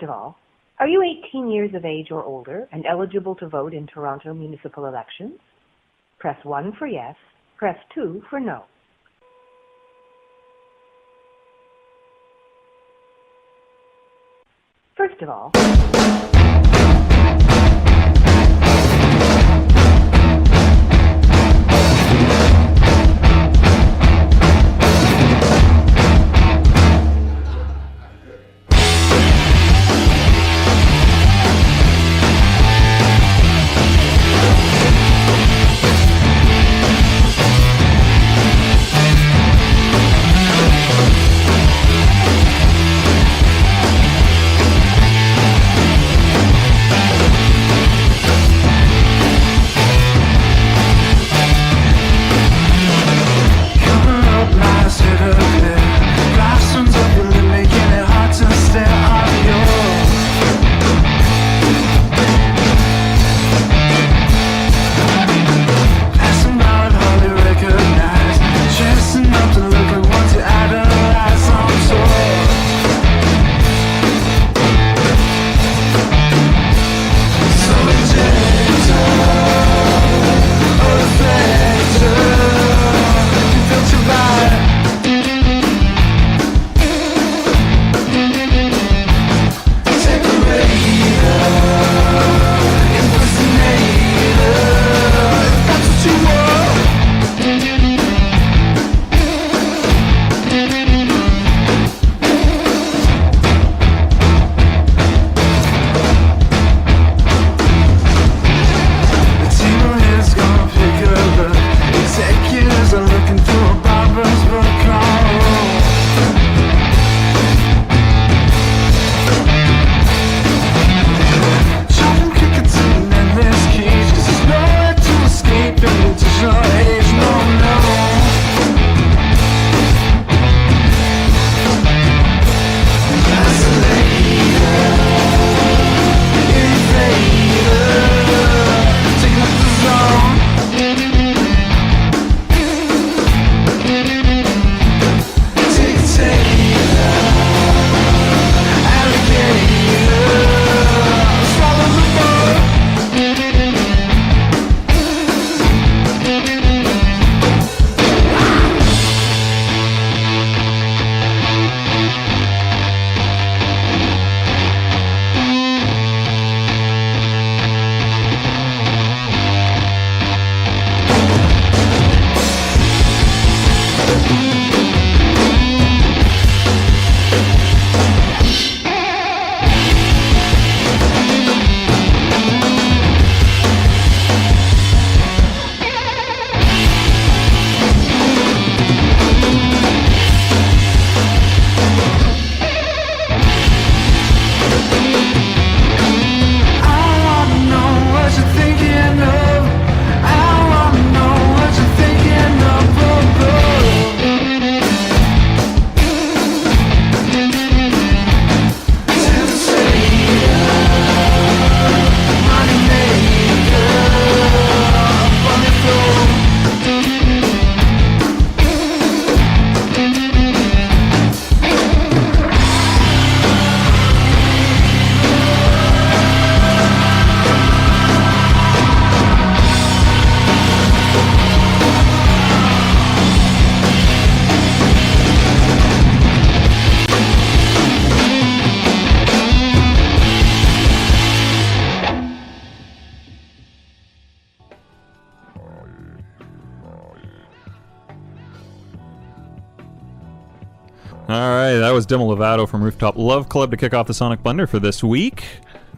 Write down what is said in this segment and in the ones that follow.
First of all, are you 18 years of age or older and eligible to vote in Toronto municipal elections? Press 1 for yes, press 2 for no. First of all, Alright, that was Demo Lovato from Rooftop Love Club to kick off the Sonic Blender for this week.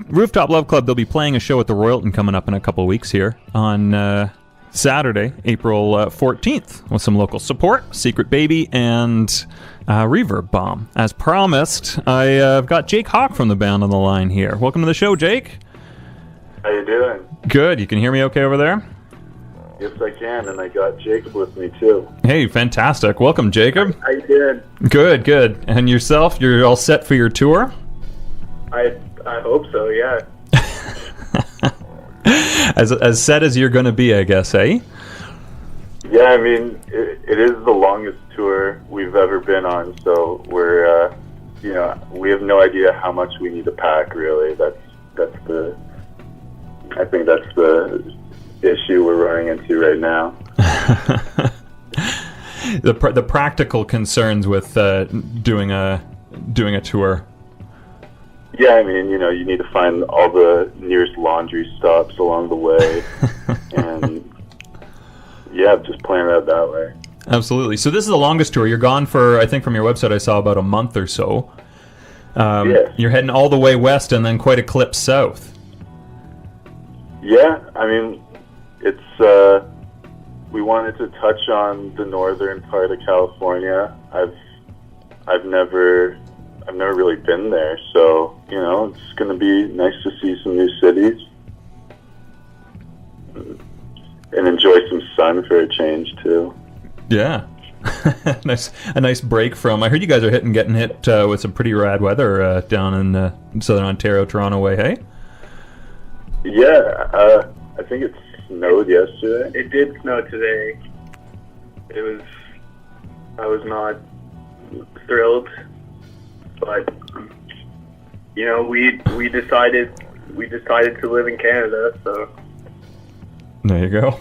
Rooftop Love Club, they'll be playing a show at the Royalton coming up in a couple of weeks here on Saturday, April 14th, with some local support, Secret Baby, and Reverb Bomb. As promised, I've got Jake Hawk from the band on the line here. Welcome to the show, Jake. How you doing? Good. You can hear me okay over there? Yes, I can, and I got Jacob with me, too. Hey, fantastic. Welcome, Jacob. How you doing? Good, good. And yourself, you're all set for your tour? I hope so, yeah. As set as you're going to be, I guess, eh? Yeah, I mean, it is the longest tour we've ever been on, so we're we have no idea how much we need to pack. Really, I think that's the issue we're running into right now. The practical concerns with doing a tour. Yeah, I mean, you need to find all the nearest laundry stops along the way, and just plan it out that way. Absolutely. So this is the longest tour. You're gone for, I think from your website I saw, about a month or so. You're heading all the way west and then quite a clip south. Yeah, I mean, it's we wanted to touch on the northern part of California. I've never really been there, so it's going to be nice to see some new cities and enjoy some sun for a change too. Yeah. A nice break from. I heard you guys are getting hit with some pretty rad weather down in southern Ontario, Toronto way. Hey. Yeah, I think it snowed yesterday. It did snow today. I was not thrilled, but we decided to live in Canada, so. There you go.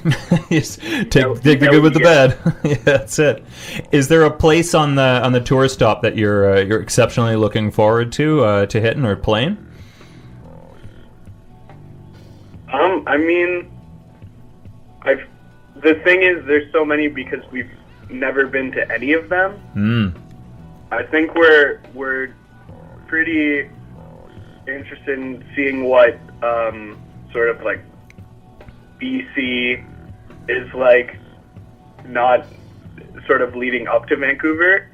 Take the good with the bad. Yeah, that's it. Is there a place on the tour stop that you're exceptionally looking forward to hitting or playing? I mean, the thing is, there's so many because we've never been to any of them. I think we're pretty interested in seeing what sort of like BC is like, not sort of leading up to Vancouver.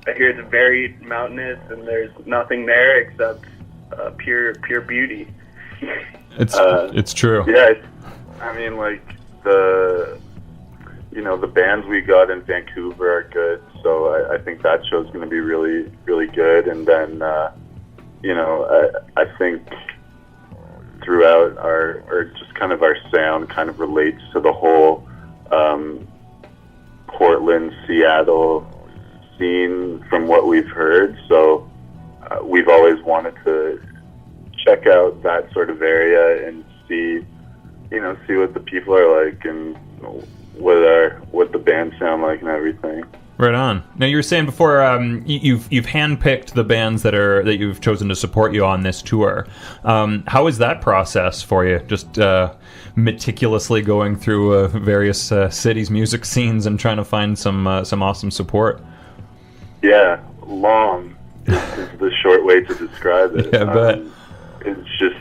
I hear it's very mountainous and there's nothing there except pure beauty. It's true. Yeah, I mean, like the bands we got in Vancouver are good, so I think that show's going to be really, really good. And then I think throughout our just kind of our sound kind of relates to the whole Portland, Seattle scene from what we've heard. So we've always wanted to check out that sort of area and see what the people are like and what the bands sound like and everything. Right on. Now you were saying before you've handpicked the bands that you've chosen to support you on this tour. How is that process for you? Just meticulously going through various cities' music scenes and trying to find some awesome support. Yeah, long is the short way to describe it. Yeah, I bet. It's just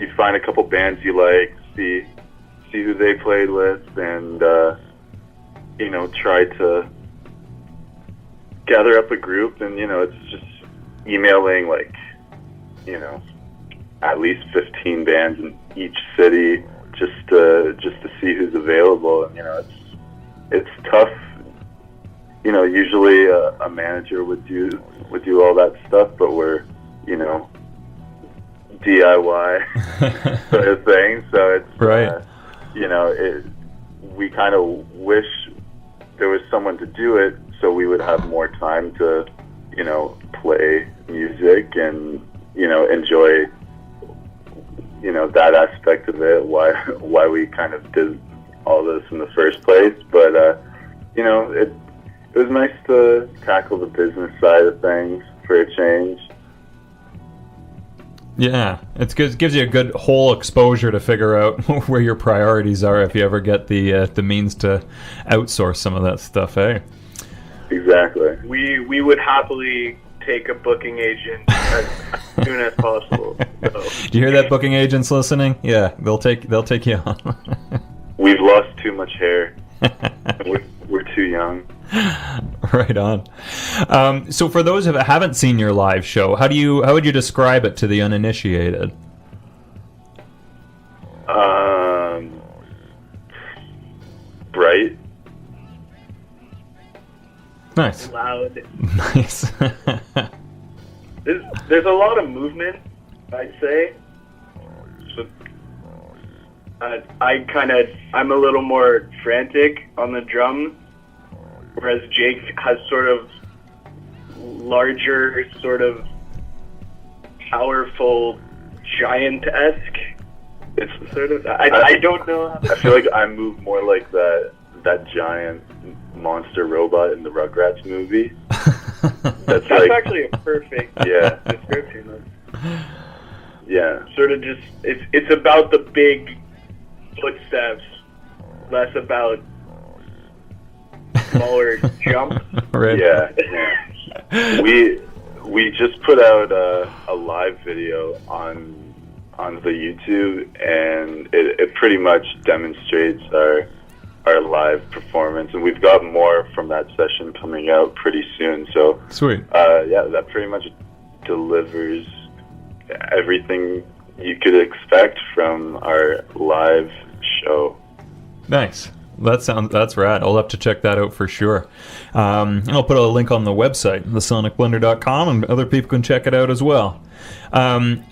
you find a couple bands you like, see who they played with, and try to gather up a group, and it's just emailing like at least 15 bands in each city just to see who's available. And it's tough. Usually a manager would do all that stuff, but we're DIY sort of thing. So it's right. We kind of wish there was someone to do it, so we would have more time to play music and enjoy that aspect of it. Why we kind of did all this in the first place, but it was nice to tackle the business side of things for a change. Yeah, it's good. It gives you a good whole exposure to figure out where your priorities are if you ever get the means to outsource some of that stuff, eh? Exactly. We would happily take a booking agent as soon as possible. So. Do you hear that, booking agents listening? Yeah, they'll take you on. We've lost too much hair. We're too young. Right on. So for those who haven't seen your live show, how would you describe it to the uninitiated? Bright. Nice. Loud. Nice. There's a lot of movement, I'd say. So I'm a little more frantic on the drums, whereas Jake has sort of larger, sort of powerful, giant-esque. It's sort of. I don't know. I feel like I move more like that giant monster robot in the Rugrats movie. That's like, actually a perfect description. Yeah. Sort of just it's about the big footsteps, less about smaller jumps. Right. Yeah. We just put out a live video on the YouTube, and it pretty much demonstrates our live performance, and we've got more from that session coming out pretty soon. So sweet. That pretty much delivers everything you could expect from our live show. Nice. That's rad. I'll have to check that out for sure. I'll put a link on the website, thesonicblender.com, and other people can check it out as well.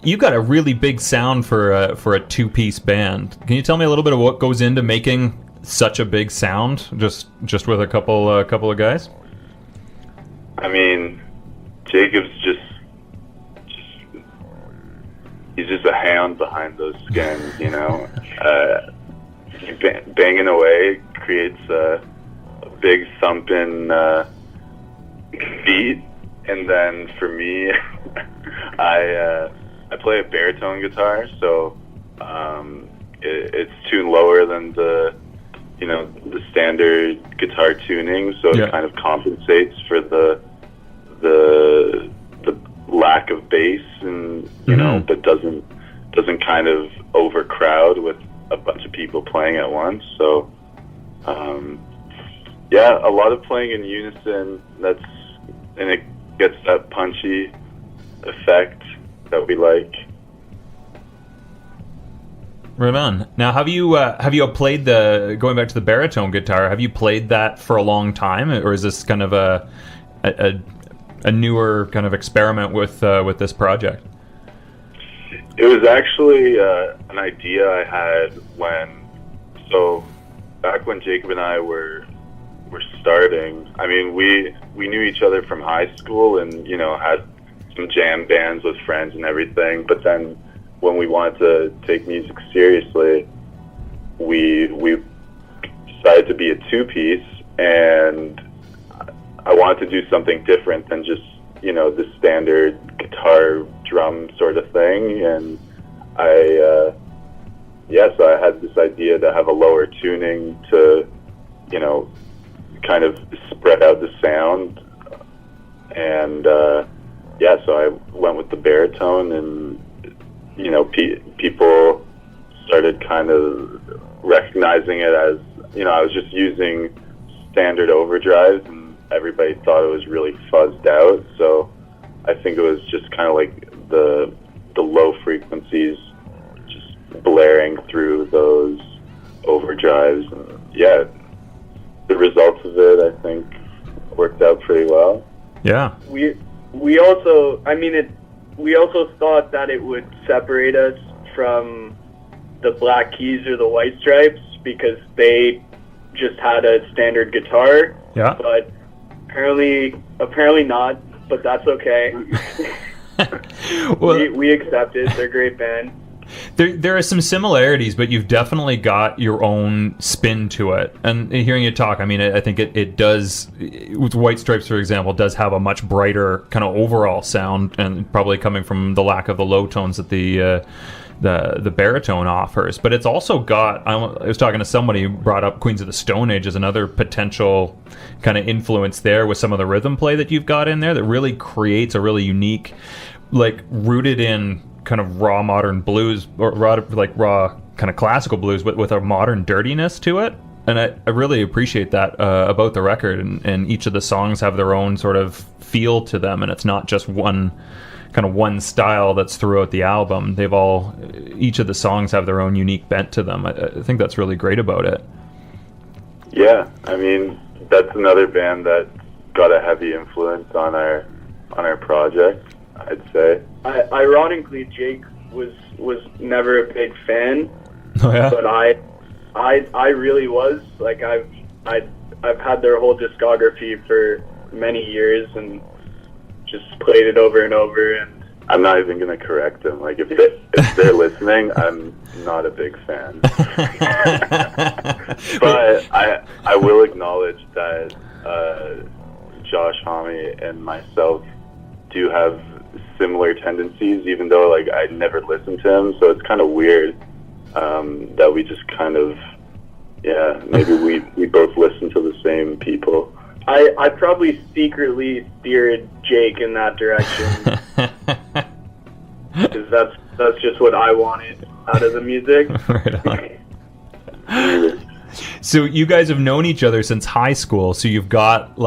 You've got a really big sound for a two-piece band. Can you tell me a little bit of what goes into making such a big sound, just with a couple of guys? I mean, Jacob's he's just a hound behind those skins, you know. Banging away creates a big thumping beat, and then for me, I play a baritone guitar, so it's tuned lower than the standard guitar tuning, so it kind of compensates for the lack of bass, and you know, but doesn't kind of overcrowd with a bunch of people playing at once. So a lot of playing in unison, and it gets that punchy effect that we like. Right on. Now, have you played going back to the baritone guitar, have you played that for a long time, or is this kind of a newer kind of experiment with this project? It was actually an idea I had back when Jacob and I were starting. I mean, we knew each other from high school, and you know, had some jam bands with friends and everything. But then when we wanted to take music seriously, we decided to be a two-piece, and I wanted to do something different than just, you know, the standard guitar drum sort of thing. And so I had this idea to have a lower tuning to, you know, kind of spread out the sound. And so I went with the baritone, and you know, people started kind of recognizing it as, you know, I was just using standard overdrives, and everybody thought it was really fuzzed out. So I think it was just kind of like the low frequencies just blaring through those overdrives. And the results of it, I think, worked out pretty well. Yeah. We also, we also thought that it would separate us from the Black Keys or the White Stripes, because they just had a standard guitar. Yeah. But apparently not, but that's okay. Well, we accept it. They're a great band. There are some similarities, but you've definitely got your own spin to it. And hearing you talk, I mean, I think it does, with White Stripes, for example, does have a much brighter kind of overall sound, and probably coming from the lack of the low tones that the baritone offers. But it's also got, I was talking to somebody who brought up Queens of the Stone Age as another potential kind of influence there, with some of the rhythm play that you've got in there that really creates a really unique, like, rooted in kind of raw modern blues, or raw kind of classical blues, with a modern dirtiness to it. And I really appreciate that about the record, and each of the songs have their own sort of feel to them, and it's not just one style that's throughout the album. Each of the songs have their own unique bent to them. I think that's really great about it. Yeah, I mean, that's another band that got a heavy influence on our project, I'd say. Ironically, Jake was never a big fan. Oh yeah. But I really was. Like, I I've had their whole discography for many years and just played it over and over. And I'm not even going to correct them. Like, if they're listening, I'm not a big fan. But I will acknowledge that Josh Homme and myself do have similar tendencies, even though, like, I never listened to him. So it's kind of weird that we just kind of, maybe we both listen to the same people. I probably secretly steered Jake in that direction. Because that's just what I wanted out of the music. Right on. So you guys have known each other since high school, so you've got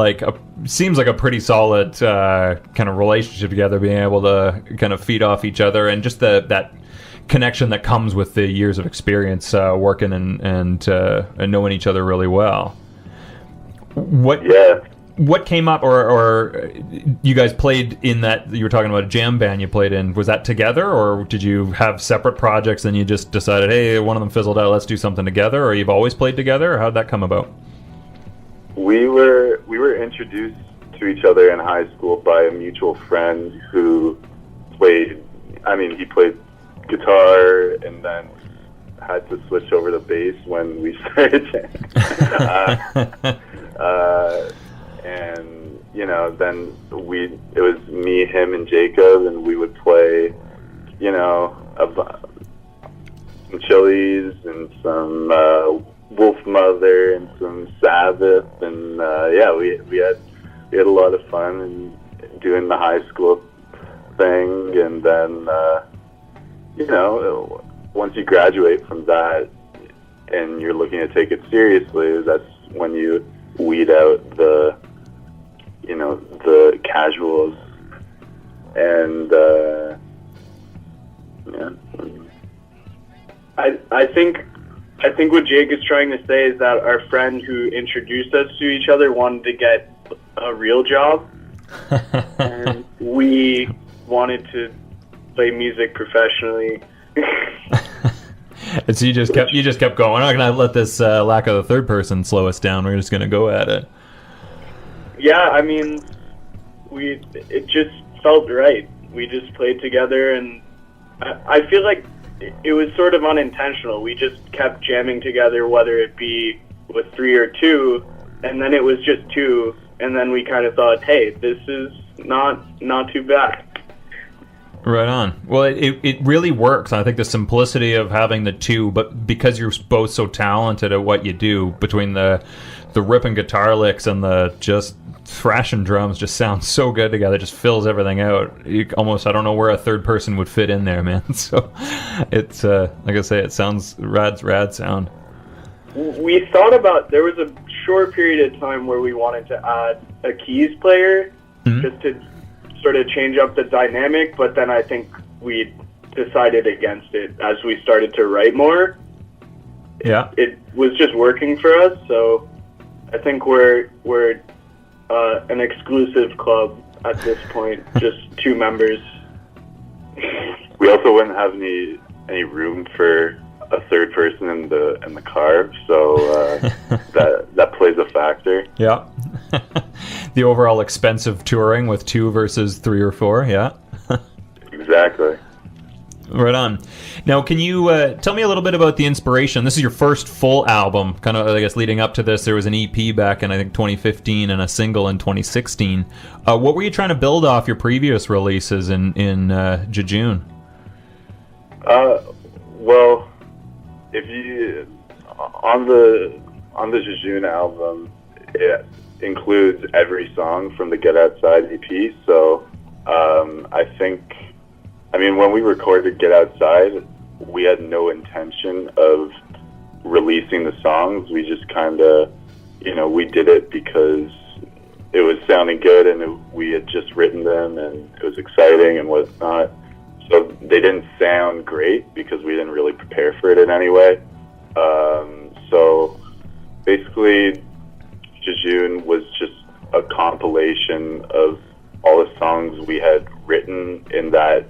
seems like a pretty solid kind of relationship together, being able to kind of feed off each other, and just that connection that comes with the years of experience working and knowing each other really well. What came up, or you guys played in that, you were talking about a jam band you played in, was that together, or did you have separate projects and you just decided, hey, one of them fizzled out, let's do something together, or you've always played together, or how'd that come about? We were introduced to each other in high school by a mutual friend who played guitar and then had to switch over to bass when we started jamming. And then it was me, him, and Jacob, and we would play, some Chili's and some Wolf Mother and some Sabbath, and we had a lot of fun and doing the high school thing, and then once you graduate from that and you're looking to take it seriously, that's when you weed out the casuals, and I think what Jake is trying to say is that our friend who introduced us to each other wanted to get a real job, and we wanted to play music professionally. And so you just kept going. We're not gonna let this lack of the third person slow us down. We're just gonna go at it. Yeah, I mean, it just felt right. We just played together, and I feel like it was sort of unintentional. We just kept jamming together, whether it be with 3 or 2, and then it was just 2, and then we kind of thought, hey, this is not too bad. Right on. Well, it really works. I think the simplicity of having the 2, but because you're both so talented at what you do, between the ripping guitar licks and the just thrashing drums, just sounds so good together. It just fills everything out. I don't know where a third person would fit in there, man. So it's like I say, it sounds rad sound. We thought about, there was a short period of time where we wanted to add a keys player, just to sort of change up the dynamic, but then I think we decided against it as we started to write more. Yeah, it was just working for us, so I think we're an exclusive club at this point, just 2 members. We also wouldn't have any room for a third person in the car, so that plays a factor. Yeah. The overall expense of touring with 2 versus 3 or 4, yeah. Exactly. Right on. Now, can you tell me a little bit about the inspiration? This is your first full album. Kind of, I guess, leading up to this, there was an EP back in, I think, 2015 and a single in 2016. What were you trying to build off your previous releases in Jejune? Well, if you on the Jejune album, it includes every song from the Get Outside EP. So I mean, when we recorded Get Outside, we had no intention of releasing the songs. We just kind of, we did it because it was sounding good, and we had just written them, and it was exciting and whatnot. So they didn't sound great because we didn't really prepare for it in any way. So basically, Jejune was just a compilation of all the songs we had written in that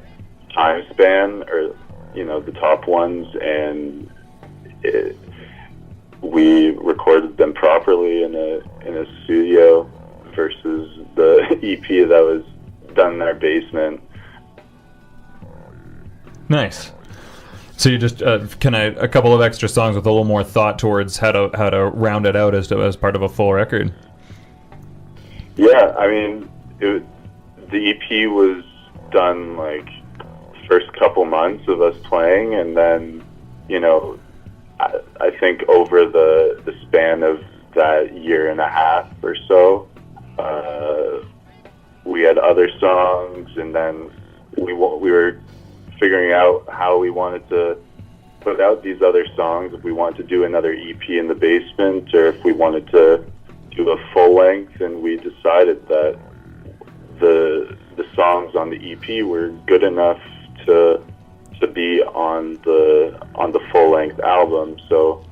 time span, or the top ones, and we recorded them properly in a studio versus the EP that was done in our basement. Nice. So you just a couple of extra songs with a little more thought towards how to round it out as part of a full record. Yeah, I mean, the EP was done like first couple months of us playing, and then, you know, I think over the span of that year and a half or so, we had other songs, and then we were figuring out how we wanted to put out these other songs, if we wanted to do another EP in the basement or if we wanted to do a full length, and we decided that the songs on the EP were good enough to be on the full length album. So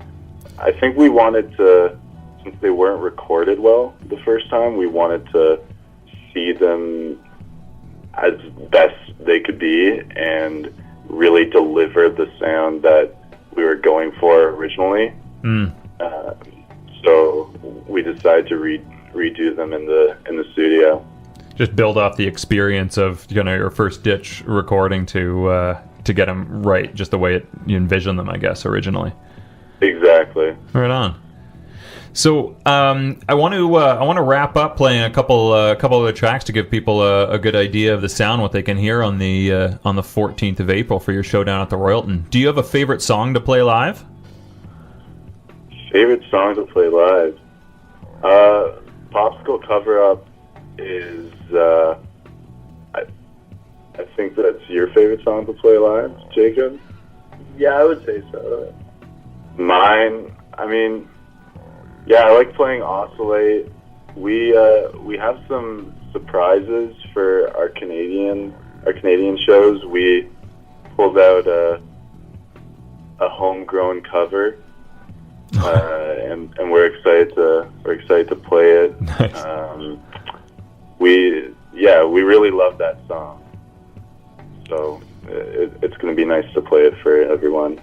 I think we wanted to, since they weren't recorded well the first time, we wanted to see them as best they could be and really deliver the sound that we were going for originally. So we decided to redo them in the studio. Just build off the experience of, you know, your first ditch recording to get them right, just the way you envisioned them, I guess, originally. Exactly. Right on. So I want to wrap up playing a couple of the tracks to give people a good idea of the sound, what they can hear on the 14th of April for your show down at the Royalton. Do you have a favorite song to play live? Favorite song to play live? Popsicle Cover Up is, I think that's your favorite song to play live, Jacob? Yeah, I would say so. Mine, I mean, yeah, I like playing Oscillate. We have some surprises for our Canadian shows. We pulled out a homegrown cover, and we're excited to play it. Nice. We really love that song, so it's going to be nice to play it for everyone.